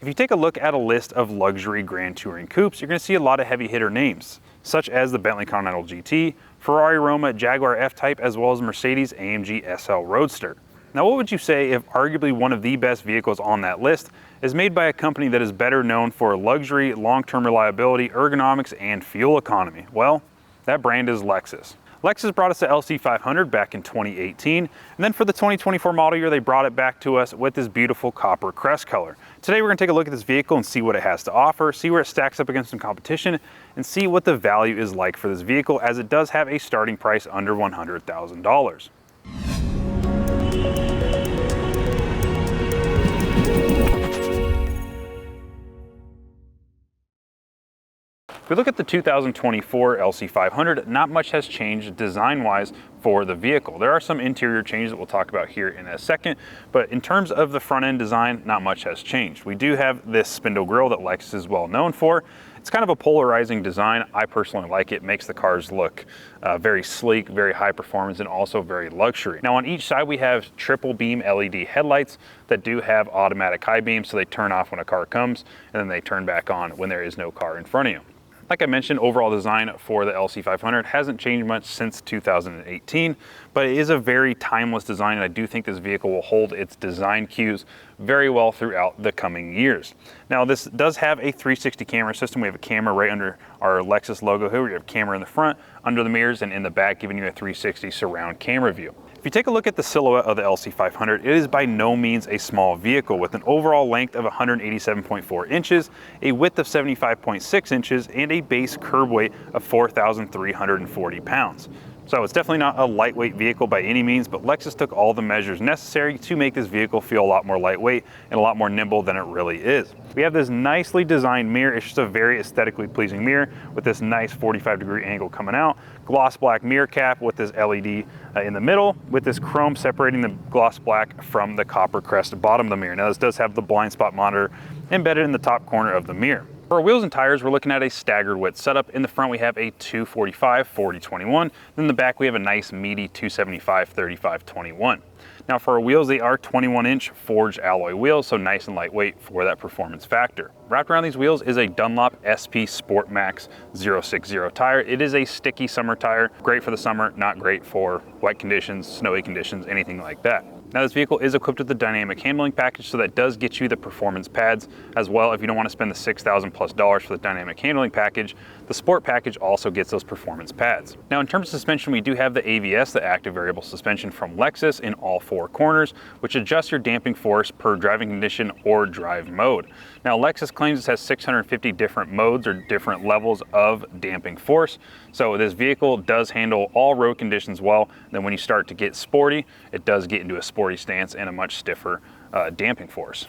If you take a look at a list of luxury grand touring coupes, you're going to see a lot of heavy hitter names, such as the Bentley Continental GT, Ferrari Roma, Jaguar F-Type, as well as Mercedes AMG SL Roadster. Now, what would you say if arguably one of the best vehicles on that list is made by a company that is better known for luxury, long-term reliability, ergonomics, and fuel economy? Well, that brand is Lexus. Lexus brought us the LC 500 back in 2018, and then for the 2024 model year, they brought it back to us with this beautiful copper crest color. Today, we're gonna take a look at this vehicle and see what it has to offer, see where it stacks up against some competition, and see what the value is like for this vehicle, as it does have a starting price under $100,000. If we look at the 2024 LC 500, not much has changed design-wise for the vehicle. There are some interior changes that we'll talk about here in a second, but in terms of the front-end design, not much has changed. We do have this spindle grille that Lexus is well known for. It's kind of a polarizing design. I personally like it. It makes the cars look very sleek, very high performance, and also very luxury. Now on each side, we have triple beam LED headlights that do have automatic high beams, so they turn off when a car comes, and then they turn back on when there is no car in front of you. Like I mentioned, overall design for the LC 500 hasn't changed much since 2018, but it is a very timeless design, and I do think this vehicle will hold its design cues very well throughout the coming years. Now, this does have a 360 camera system. We have a camera right under our Lexus logo here. We have a camera in the front, under the mirrors, and in the back, giving you a 360 surround camera view. If you take a look at the silhouette of the LC 500, it is by no means a small vehicle with an overall length of 187.4 inches, a width of 75.6 inches, and a base curb weight of 4,340 pounds. So it's definitely not a lightweight vehicle by any means, but Lexus took all the measures necessary to make this vehicle feel a lot more lightweight and a lot more nimble than it really is. We have this nicely designed mirror. It's just a very aesthetically pleasing mirror with this nice 45-degree angle coming out. Gloss black mirror cap with this LED in the middle, with this chrome separating the gloss black from the copper crest bottom of the mirror. Now, this does have the blind spot monitor embedded in the top corner of the mirror. For our wheels and tires, we're looking at a staggered width setup. In the front, we have a 245/40/21. Then in the back, we have a nice meaty 275/35/21. Now for our wheels, they are 21-inch forged alloy wheels, so nice and lightweight for that performance factor. Wrapped around these wheels is a Dunlop SP Sport Max 060 tire. It is a sticky summer tire, great for the summer, not great for wet conditions, snowy conditions, anything like that. Now this vehicle is equipped with the dynamic handling package, so that does get you the performance pads as well. If you don't want to spend the $6,000+ for the dynamic handling package, the sport package also gets those performance pads. Now in terms of suspension, we do have the AVS, the active variable suspension from Lexus, in all four corners, which adjusts your damping force per driving condition or drive mode. Now Lexus claims it has 650 different modes or different levels of damping force. So this vehicle does handle all road conditions well. Then when you start to get sporty, it does get into a sporty stance and a much stiffer damping force.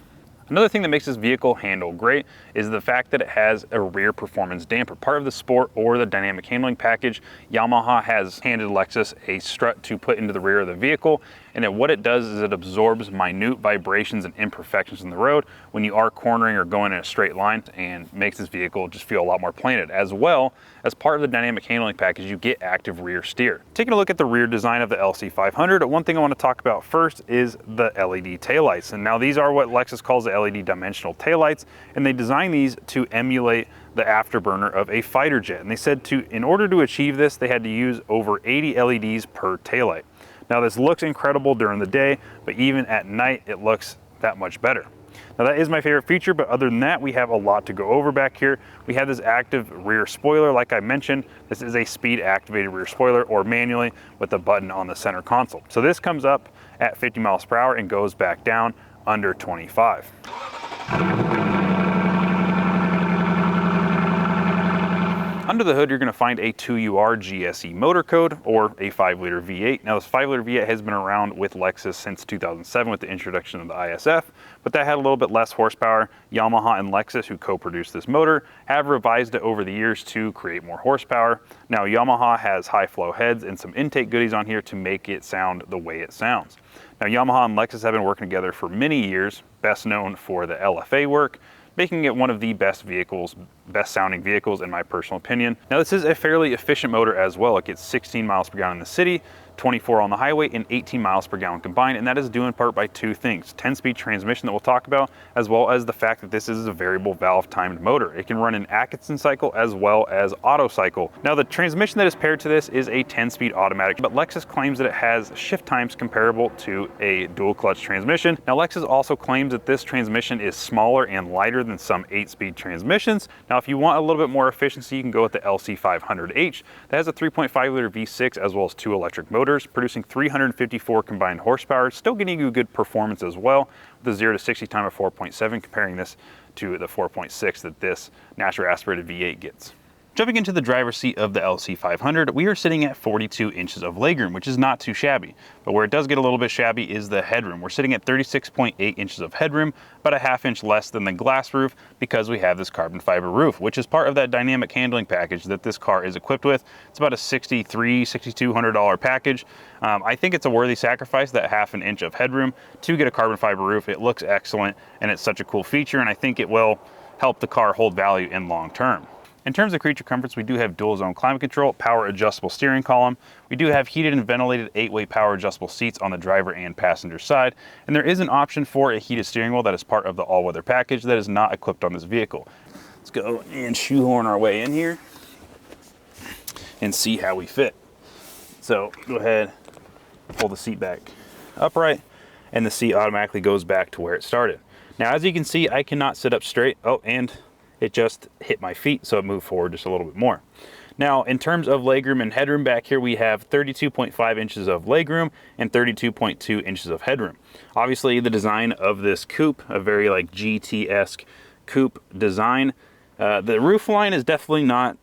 Another thing that makes this vehicle handle great is the fact that it has a rear performance damper. Part of the sport or the dynamic handling package, Yamaha has handed Lexus a strut to put into the rear of the vehicle, and what it does is it absorbs minute vibrations and imperfections in the road when you are cornering or going in a straight line, and makes this vehicle just feel a lot more planted. As well, as part of the dynamic handling package, you get active rear steer. Taking a look at the rear design of the LC 500, one thing I want to talk about first is the LED taillights. And now these are what Lexus calls the LED dimensional taillights, and they designed these to emulate the afterburner of a fighter jet. And they said in order to achieve this, they had to use over 80 LEDs per taillight. Now this looks incredible during the day, but even at night, it looks that much better. Now that is my favorite feature, but other than that, we have a lot to go over back here. We have this active rear spoiler, like I mentioned. This is a speed activated rear spoiler, or manually with a button on the center console. So this comes up at 50 miles per hour and goes back down under 25. Under the hood, you're going to find a 2UR GSE motor code, or a 5-liter V8. Now this 5-liter V8 has been around with Lexus since 2007 with the introduction of the ISF, but that had a little bit less horsepower. Yamaha and Lexus, who co-produced this motor, have revised it over the years to create more horsepower. Now Yamaha has high flow heads and some intake goodies on here to make it sound the way it sounds. Now Yamaha and Lexus have been working together for many years, best known for the LFA work, making it one of the best sounding vehicles in my personal opinion. Now this is a fairly efficient motor as well. It gets 16 miles per gallon in the city, 24 on the highway, and 18 miles per gallon combined. And that is due in part by two things: 10-speed transmission that we'll talk about, as well as the fact that this is a variable valve timed motor. It can run an Atkinson cycle as well as auto cycle. Now, the transmission that is paired to this is a 10-speed automatic, but Lexus claims that it has shift times comparable to a dual clutch transmission. Now, Lexus also claims that this transmission is smaller and lighter than some 8-speed transmissions. Now, if you want a little bit more efficiency, you can go with the LC500H. That has a 3.5-liter V6 as well as 2 electric motors, producing 354 combined horsepower, still getting you good performance as well, with a 0 to 60 time of 4.7, comparing this to the 4.6 that this naturally aspirated V8 gets. Jumping into the driver's seat of the LC500, we are sitting at 42 inches of legroom, which is not too shabby. But where it does get a little bit shabby is the headroom. We're sitting at 36.8 inches of headroom, about a half inch less than the glass roof, because we have this carbon fiber roof, which is part of that dynamic handling package that this car is equipped with. It's about a $6,200 package. I think it's a worthy sacrifice, that half an inch of headroom, to get a carbon fiber roof. It looks excellent, and it's such a cool feature, and I think it will help the car hold value in long term. In terms of creature comforts, we do have dual zone climate control, power adjustable steering column. We do have heated and ventilated 8-way power adjustable seats on the driver and passenger side. And there is an option for a heated steering wheel that is part of the all-weather package that is not equipped on this vehicle. Let's go and shoehorn our way in here and see how we fit. So go ahead, pull the seat back upright, and the seat automatically goes back to where it started. Now, as you can see, I cannot sit up straight. Oh, and it just hit my feet, so it moved forward just a little bit more. Now, in terms of legroom and headroom, back here we have 32.5 inches of legroom and 32.2 inches of headroom. Obviously, the design of this coupe, a very like GT-esque coupe design, the roof line is definitely not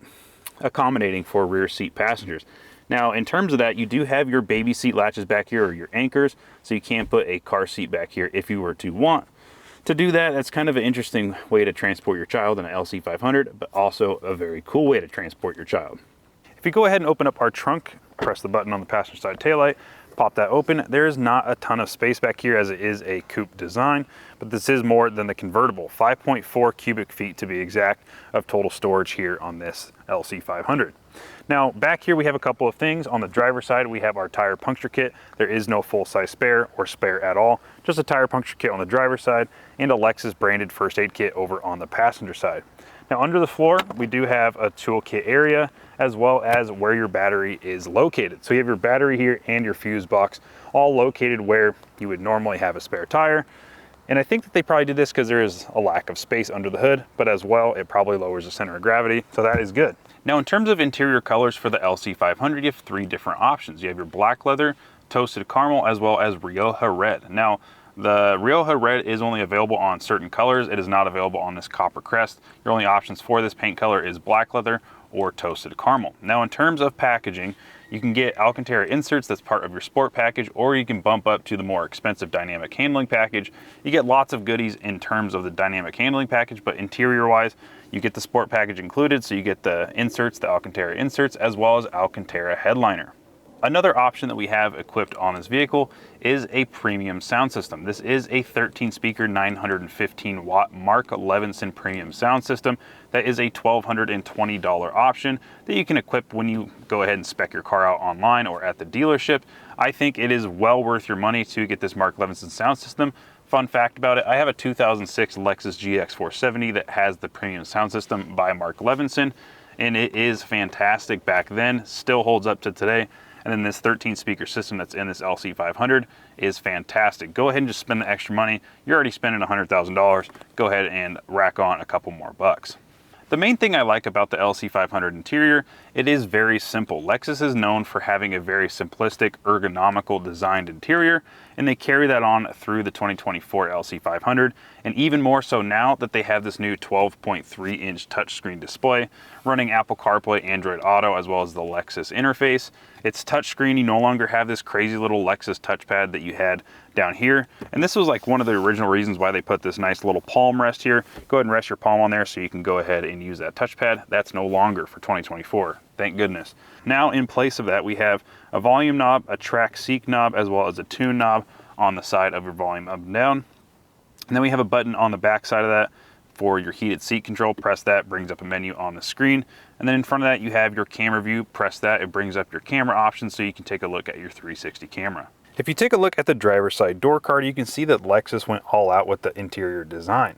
accommodating for rear seat passengers. Now, in terms of that, you do have your baby seat latches back here, or your anchors, so you can put a car seat back here if you were to want to do that. That's kind of an interesting way to transport your child in an LC500, but also a very cool way to transport your child. If you go ahead and open up our trunk, press the button on the passenger side taillight, pop that open, there is not a ton of space back here as it is a coupe design, but this is more than the convertible. 5.4 cubic feet to be exact of total storage here on this LC500. Now, back here we have a couple of things. On the driver's side, we have our tire puncture kit. There is no full-size spare or spare at all, just a tire puncture kit on the driver's side and a Lexus branded first aid kit over on the passenger side. Now, under the floor, we do have a toolkit area as well as where your battery is located. So you have your battery here and your fuse box all located where you would normally have a spare tire. And I think that they probably did this because there is a lack of space under the hood, but as well, it probably lowers the center of gravity, so that is good. Now, in terms of interior colors for the LC500, you have 3 different options. You have your black leather, toasted caramel, as well as Rioja red. Now, the Rioja red is only available on certain colors. It is not available on this copper crest. Your only options for this paint color is black leather or toasted caramel. Now, in terms of packaging, you can get Alcantara inserts that's part of your sport package, or you can bump up to the more expensive dynamic handling package. You get lots of goodies in terms of the dynamic handling package, but interior wise, you get the sport package included, so you get the inserts, the Alcantara inserts, as well as Alcantara headliner. Another option that we have equipped on this vehicle is a premium sound system. This is a 13-speaker, 915-watt Mark Levinson premium sound system. That is a $1,220 option that you can equip when you go ahead and spec your car out online or at the dealership. I think it is well worth your money to get this Mark Levinson sound system. Fun fact about it, I have a 2006 Lexus GX 470 that has the premium sound system by Mark Levinson, and it is fantastic back then, still holds up to today. And then this 13 speaker system that's in this LC500 is fantastic. Go ahead and just spend the extra money. You're already spending $100,000. Go ahead and rack on a couple more bucks. The main thing I like about the LC500 interior, it is very simple. Lexus is known for having a very simplistic, ergonomical designed interior, and they carry that on through the 2024 LC500, and even more so now that they have this new 12.3-inch touchscreen display running Apple CarPlay, Android Auto, as well as the Lexus interface. It's touchscreen. You no longer have this crazy little Lexus touchpad that you had down here. And this was like one of the original reasons why they put this nice little palm rest here. Go ahead and rest your palm on there so you can go ahead and use that touchpad. That's no longer for 2024. Thank goodness. Now, in place of that, we have a volume knob, a track seek knob, as well as a tune knob on the side of your volume up and down. And then we have a button on the back side of that for your heated seat control. Press that, brings up a menu on the screen. And then in front of that, you have your camera view. Press that, it brings up your camera options so you can take a look at your 360 camera. If you take a look at the driver's side door card, you can see that Lexus went all out with the interior design.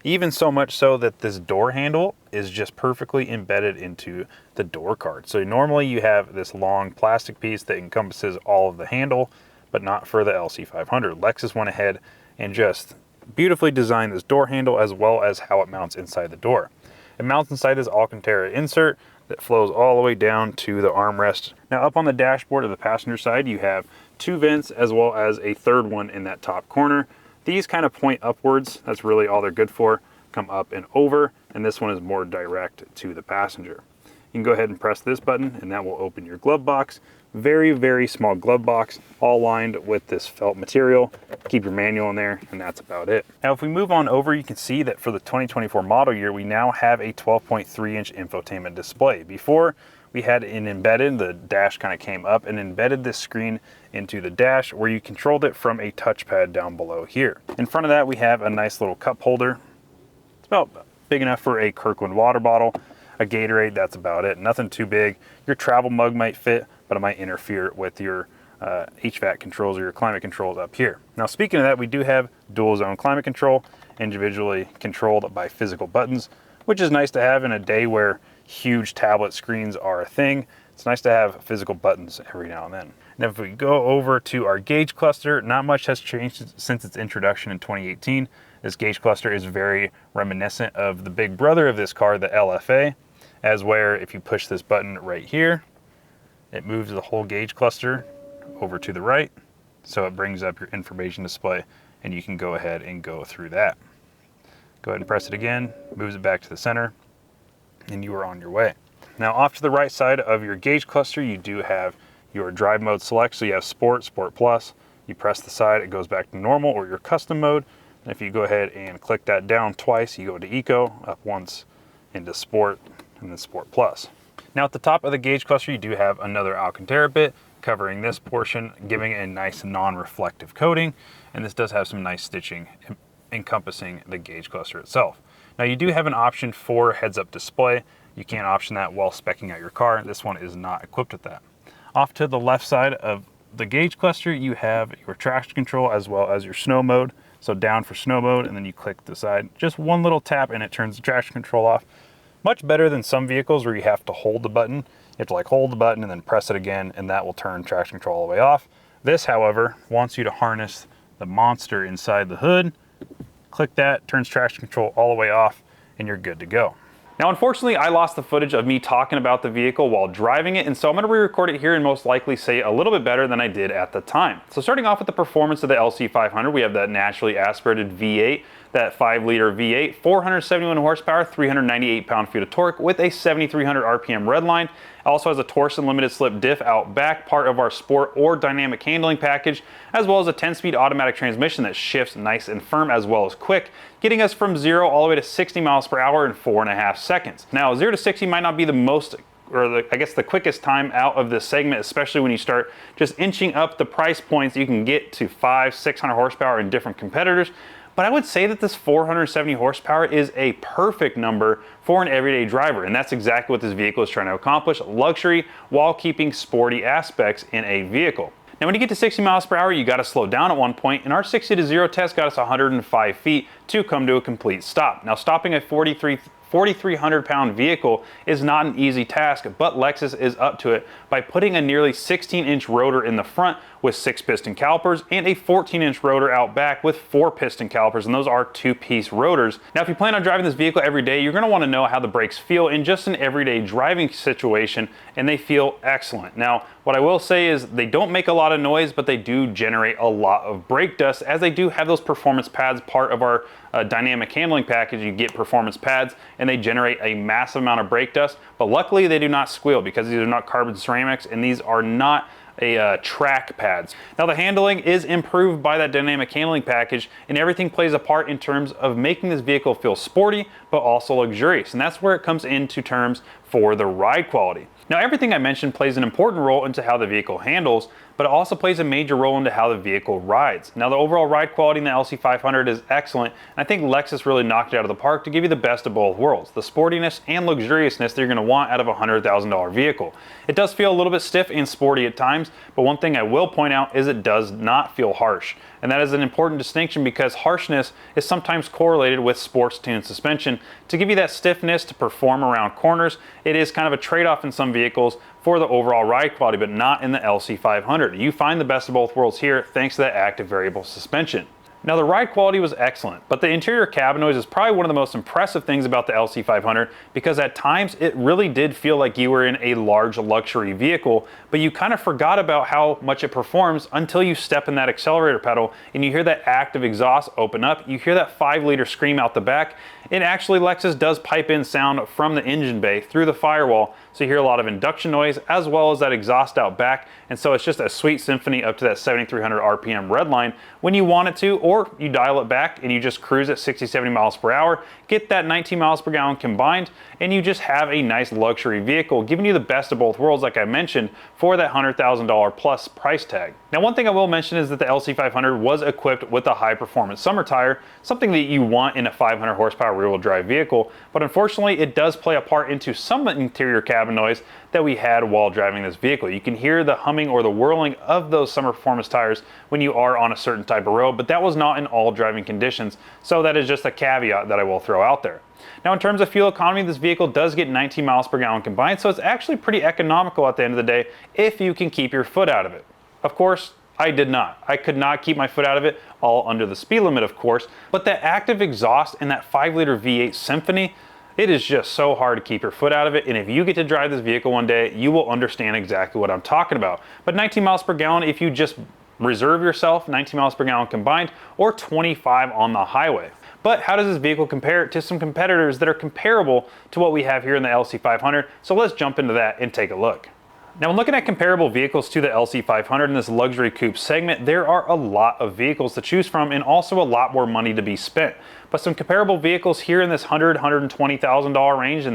Even so much so that this door handle is just perfectly embedded into the door card. So normally you have this long plastic piece that encompasses all of the handle, but not for the LC500. Lexus went ahead and just beautifully designed this door handle as well as how it mounts inside the door. It mounts inside this Alcantara insert that flows all the way down to the armrest. Now up on the dashboard of the passenger side, you have 2 vents as well as a third one in that top corner. These kind of point upwards. That's really all they're good for. Come up and over, and this one is more direct to the passenger. You can go ahead and press this button and that will open your glove box. Very, very small glove box, all lined with this felt material. Keep your manual in there, and that's about it. Now, if we move on over, you can see that for the 2024 model year, we now have a 12.3-inch infotainment display. Before, we had an embedded, the dash kind of came up and embedded this screen into the dash where you controlled it from a touchpad down below here. In front of that, we have a nice little cup holder. It's about big enough for a Kirkland water bottle. A Gatorade, that's about it. Nothing too big. Your travel mug might fit, but it might interfere with your HVAC controls or your climate controls up here. Now, speaking of that, we do have dual zone climate control, individually controlled by physical buttons, which is nice to have in a day where huge tablet screens are a thing. It's nice to have physical buttons every now and then. Now, if we go over to our gauge cluster, not much has changed since its introduction in 2018. This gauge cluster is very reminiscent of the big brother of this car, the LFA, as where if you push this button right here, it moves the whole gauge cluster over to the right. So it brings up your information display and you can go ahead and go through that. Go ahead and press it again, moves it back to the center, and you are on your way. Now off to the right side of your gauge cluster, you do have your drive mode select. So you have Sport, Sport Plus. You press the side, it goes back to normal or your custom mode. And if you go ahead and click that down twice, you go to Eco, up once into Sport, and then Sport Plus. Now at the top of the gauge cluster, you do have another Alcantara bit covering this portion, giving it a nice non-reflective coating. And this does have some nice stitching encompassing the gauge cluster itself. Now you do have an option for heads-up display. You can option that while speccing out your car. This one is not equipped with that. Off to the left side of the gauge cluster, you have your traction control as well as your snow mode. So down for snow mode, and then you click the side. Just one little tap and it turns the traction control off. Much better than some vehicles where you have to hold the button. You have to like hold the button and then press it again, and that will turn traction control all the way off. This, however, wants you to harness the monster inside the hood. Click that, turns traction control all the way off, and you're good to go. Now, unfortunately, I lost the footage of me talking about the vehicle while driving it, and so I'm going to re-record it here and most likely say a little bit better than I did at the time. So starting off with the performance of the LC500, we have that naturally aspirated V8, that 5-liter V8, 471 horsepower, 398 pound-feet of torque with a 7,300 RPM redline. Also has a Torsen limited slip diff out back, part of our sport or dynamic handling package, as well as a 10-speed automatic transmission that shifts nice and firm as well as quick, getting us from 0 all the way to 60 miles per hour in 4.5 seconds. Now 0 to 60 might not be the most, or I guess the quickest time out of this segment, especially when you start just inching up the price points. You can get to 500-600 horsepower in different competitors. But I would say that this 470 horsepower is a perfect number for an everyday driver, and that's exactly what this vehicle is trying to accomplish: luxury while keeping sporty aspects in a vehicle. Now when you get to 60 miles per hour, you got to slow down at one point, and our 60 to 0 test got us 105 feet to come to a complete stop. Now stopping a 4,300 pound vehicle is not an easy task, but Lexus is up to it by putting a nearly 16-inch rotor in the front with 6 piston calipers and a 14-inch rotor out back with 4 piston calipers, and those are 2-piece rotors. Now if you plan on driving this vehicle every day, you're going to want to know how the brakes feel in just an everyday driving situation, and they feel excellent. Now what I will say is they don't make a lot of noise, but they do generate a lot of brake dust, as they do have those performance pads, part of our dynamic handling package. You get performance pads and they generate a massive amount of brake dust, but luckily they do not squeal because these are not carbon ceramics and these are not track pads. Now the handling is improved by that dynamic handling package, and everything plays a part in terms of making this vehicle feel sporty but also luxurious, and that's where it comes into terms for the ride quality. Now, everything I mentioned plays an important role into how the vehicle handles, but it also plays a major role into how the vehicle rides. Now, the overall ride quality in the LC500 is excellent, and I think Lexus really knocked it out of the park to give you the best of both worlds, the sportiness and luxuriousness that you're going to want out of a $100,000 vehicle. It does feel a little bit stiff and sporty at times, but one thing I will point out is it does not feel harsh. And that is an important distinction because harshness is sometimes correlated with sports tuned suspension. To give you that stiffness to perform around corners, it is kind of a trade-off in some vehicles for the overall ride quality, but not in the LC500. You find the best of both worlds here thanks to that active variable suspension. Now, the ride quality was excellent, but the interior cabin noise is probably one of the most impressive things about the LC500 because at times it really did feel like you were in a large luxury vehicle, but you kind of forgot about how much it performs until you step in that accelerator pedal and you hear that active exhaust open up, you hear that 5-liter scream out the back. It actually, Lexus does pipe in sound from the engine bay through the firewall, so you hear a lot of induction noise as well as that exhaust out back, and so it's just a sweet symphony up to that 7,300 RPM red line when you want it to, or you dial it back and you just cruise at 60-70 miles per hour, get that 19 miles per gallon combined, and you just have a nice luxury vehicle, giving you the best of both worlds, like I mentioned, for that $100,000 plus price tag. Now, one thing I will mention is that the LC500 was equipped with a high performance summer tire, something that you want in a 500 horsepower rear wheel drive vehicle, but unfortunately it does play a part into some interior cabin noise that we had while driving this vehicle. You can hear the humming or the whirling of those summer performance tires when you are on a certain type of road, but that was not in all driving conditions, so that is just a caveat that I will throw out there. Now, in terms of fuel economy, this vehicle does get 19 miles per gallon combined, so it's actually pretty economical at the end of the day if you can keep your foot out of it. Of course, I did not. I could not keep my foot out of it, all under the speed limit, of course, but that active exhaust and that 5-liter V8 Symphony, it is just so hard to keep your foot out of it, and if you get to drive this vehicle one day, you will understand exactly what I'm talking about. But 19 miles per gallon, if you just reserve yourself 19 miles per gallon combined, or 25 on the highway. But how does this vehicle compare to some competitors that are comparable to what we have here in the LC500? So let's jump into that and take a look. Now, when looking at comparable vehicles to the LC500 in this luxury coupe segment, there are a lot of vehicles to choose from and also a lot more money to be spent. But some comparable vehicles here in this $100,000, $120,000 range, in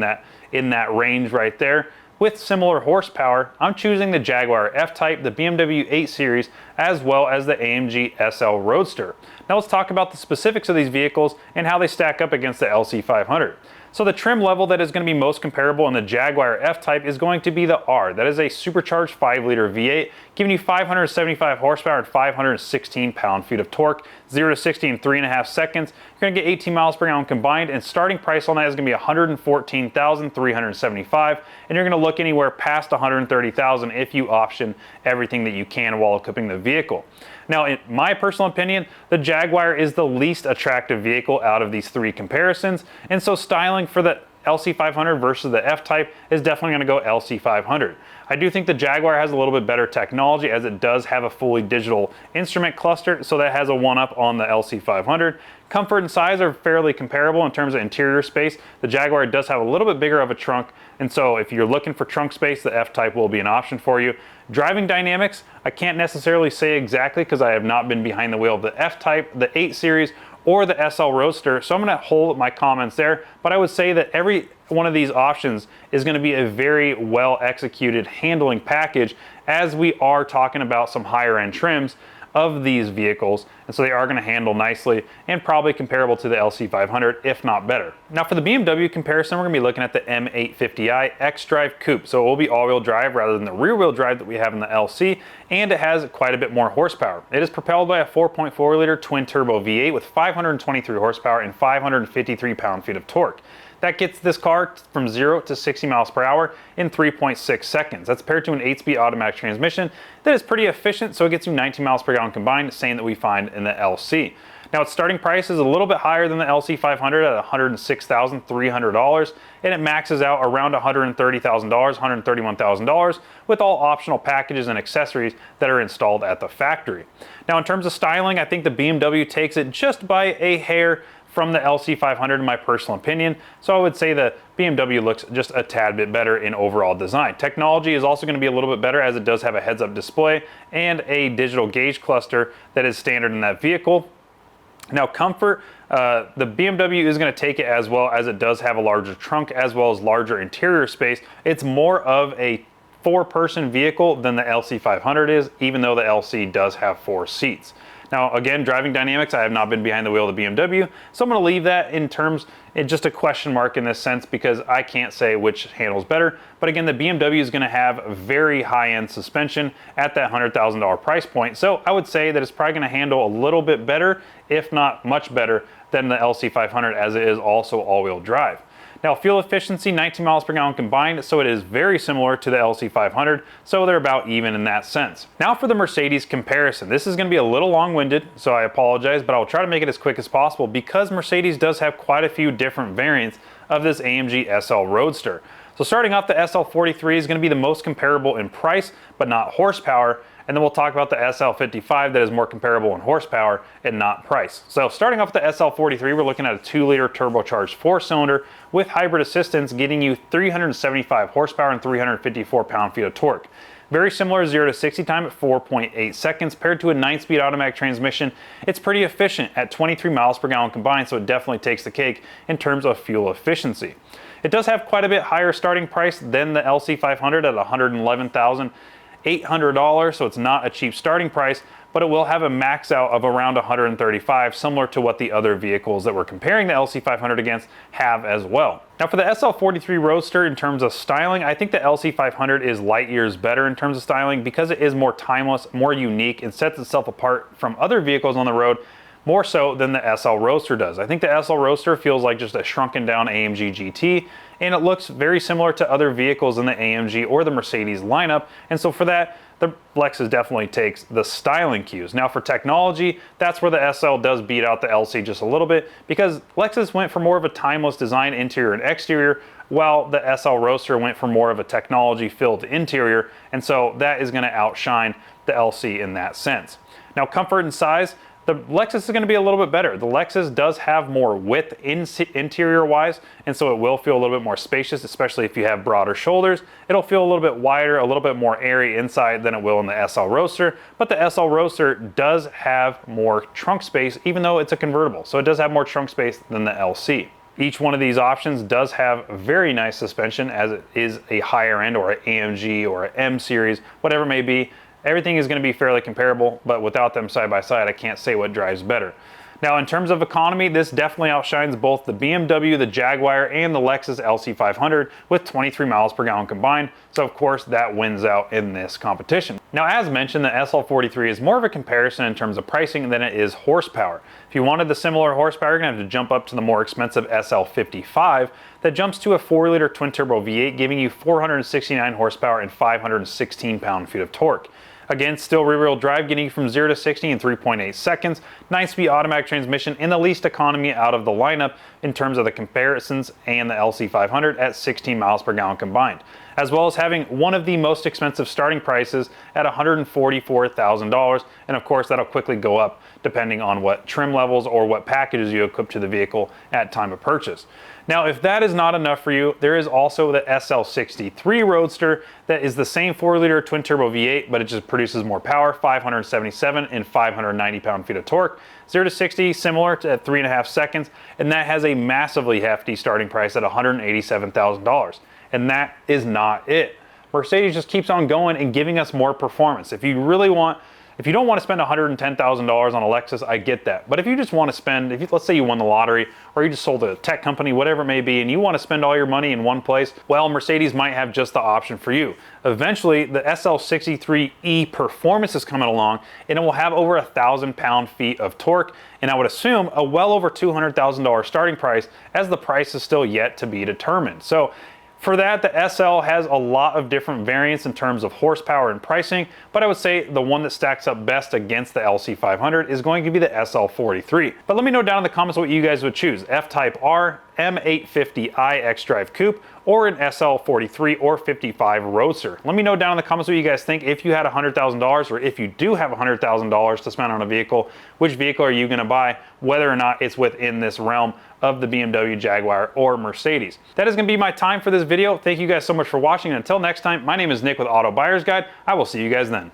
that range right there, with similar horsepower, I'm choosing the Jaguar F-Type, the BMW 8 Series, as well as the AMG SL Roadster. Now let's talk about the specifics of these vehicles and how they stack up against the LC500. So the trim level that is going to be most comparable in the Jaguar F-Type is going to be the R. That is a supercharged 5-liter V8, giving you 575 horsepower and 516 pound-feet of torque, 0 to 60 in 3.5 seconds. You're going to get 18 miles per gallon combined, and starting price on that is going to be $114,375, and you're going to look anywhere past $130,000 if you option everything that you can while equipping the vehicle. Now, in my personal opinion, the Jaguar is the least attractive vehicle out of these three comparisons, and so styling for the LC500 versus the F-Type is definitely going to go LC500. I do think the Jaguar has a little bit better technology, as it does have a fully digital instrument cluster, so that has a one-up on the LC500. Comfort and size are fairly comparable in terms of interior space. The Jaguar does have a little bit bigger of a trunk, and so if you're looking for trunk space, the F-Type will be an option for you. Driving dynamics, I can't necessarily say exactly because I have not been behind the wheel of the F-Type, the 8 Series, or the SL Roadster, so I'm going to hold my comments there, but I would say that every one of these options is going to be a very well executed handling package, as we are talking about some higher end trims of these vehicles, and so they are going to handle nicely and probably comparable to the LC500, if not better. Now, for the BMW comparison, we're going to be looking at the M850i xDrive Coupe, so it will be all-wheel drive rather than the rear-wheel drive that we have in the LC, and it has quite a bit more horsepower. It is propelled by a 4.4-liter twin-turbo V8 with 523 horsepower and 553 pound-feet of torque. That gets this car from 0 to 60 miles per hour in 3.6 seconds. That's paired to an 8-speed automatic transmission that is pretty efficient, so it gets you 19 miles per gallon combined, same that we find in the LC. Now, its starting price is a little bit higher than the LC500 at $106,300, and it maxes out around $130,000, $131,000 with all optional packages and accessories that are installed at the factory. Now, in terms of styling, I think the BMW takes it just by a hair from the LC500 in my personal opinion, so I would say the BMW looks just a tad bit better in overall design. Technology is also going to be a little bit better, as it does have a heads-up display and a digital gauge cluster that is standard in that vehicle. Now comfort, the BMW is going to take it as well, as it does have a larger trunk as well as larger interior space. It's more of a 4-person vehicle than the LC500 is, even though the LC does have 4 seats. Now again, driving dynamics, I have not been behind the wheel of the BMW, so I'm going to leave that in terms, just a question mark in this sense, because I can't say which handles better. But again, the BMW is going to have very high-end suspension at that $100,000 price point, so I would say that it's probably going to handle a little bit better, if not much better, than the LC500, as it is also all-wheel drive. Now fuel efficiency, 19 miles per gallon combined, so it is very similar to the LC500, so they're about even in that sense. Now for the Mercedes comparison. This is going to be a little long-winded, so I apologize, but I'll try to make it as quick as possible because Mercedes does have quite a few different variants of this AMG SL Roadster. So starting off, the SL43 is going to be the most comparable in price, but not horsepower. And then we'll talk about the SL55 that is more comparable in horsepower and not price. So starting off with the SL43, we're looking at a 2-liter turbocharged 4-cylinder with hybrid assistance, getting you 375 horsepower and 354 pound-feet of torque. Very similar 0 to 60 time at 4.8 seconds. Paired to a 9-speed automatic transmission, it's pretty efficient at 23 miles per gallon combined, so it definitely takes the cake in terms of fuel efficiency. It does have quite a bit higher starting price than the LC500 at $111,800, so it's not a cheap starting price, but it will have a max out of around $135,000, similar to what the other vehicles that we're comparing the LC500 against have as well. Now for the SL43 Roadster, in terms of styling, I think the LC500 is light years better in terms of styling because it is more timeless, more unique, and sets itself apart from other vehicles on the road more so than the SL Roadster does. I think the SL Roadster feels like just a shrunken down AMG GT, and it looks very similar to other vehicles in the AMG or the Mercedes lineup, and so for that, the Lexus definitely takes the styling cues. Now for technology, that's where the SL does beat out the LC just a little bit, because Lexus went for more of a timeless design interior and exterior, while the SL Roadster went for more of a technology-filled interior, and so that is going to outshine the LC in that sense. Now comfort and size, the Lexus is going to be a little bit better. The Lexus does have more width interior-wise, and so it will feel a little bit more spacious, especially if you have broader shoulders. It'll feel a little bit wider, a little bit more airy inside than it will in the SL Roadster, but the SL Roadster does have more trunk space, even though it's a convertible, so it does have more trunk space than the LC. Each one of these options does have very nice suspension, as it is a higher end or an AMG or an M series, whatever it may be. Everything is going to be fairly comparable, but without them side by side, I can't say what drives better. Now, in terms of economy, this definitely outshines both the BMW, the Jaguar, and the Lexus LC500 with 23 miles per gallon combined. So of course, that wins out in this competition. Now, as mentioned, the SL43 is more of a comparison in terms of pricing than it is horsepower. If you wanted the similar horsepower, you're going to have to jump up to the more expensive SL55 that jumps to a 4-liter twin-turbo V8, giving you 469 horsepower and 516 pound-feet of torque. Again, still rear-wheel drive, getting you from 0 to 60 in 3.8 seconds, 9-speed automatic transmission, and the least economy out of the lineup in terms of the comparisons, and the LC500 at 16 miles per gallon combined, as well as having one of the most expensive starting prices at $144,000, and of course that'll quickly go up depending on what trim levels or what packages you equip to the vehicle at time of purchase. Now, if that is not enough for you, there is also the SL63 Roadster that is the same 4-liter twin-turbo V8, but it just produces more power, 577 and 590 pound-feet of torque. 0 to 60 similar to at 3.5 seconds, and that has a massively hefty starting price at $187,000. And that is not it. Mercedes just keeps on going and giving us more performance. If you don't want to spend $110,000 on a Lexus, I get that. But if you just want to spend, let's say you won the lottery, or you just sold a tech company, whatever it may be, and you want to spend all your money in one place, well, Mercedes might have just the option for you. Eventually, the SL63E Performance is coming along, and it will have over 1,000 pound-feet of torque, and I would assume a well over $200,000 starting price, as the price is still yet to be determined. So for that, the SL has a lot of different variants in terms of horsepower and pricing, but I would say the one that stacks up best against the LC500 is going to be the SL43. But let me know down in the comments what you guys would choose: F-Type R, M850i X-Drive Coupe, or an SL43 or 55 Roadster. Let me know down in the comments what you guys think. If you had $100,000, or if you do have $100,000 to spend on a vehicle, which vehicle are you going to buy, whether or not it's within this realm of the BMW, Jaguar, or Mercedes. That is going to be my time for this video. Thank you guys so much for watching, and until next time, my name is Nick with Auto Buyer's Guide. I will see you guys then.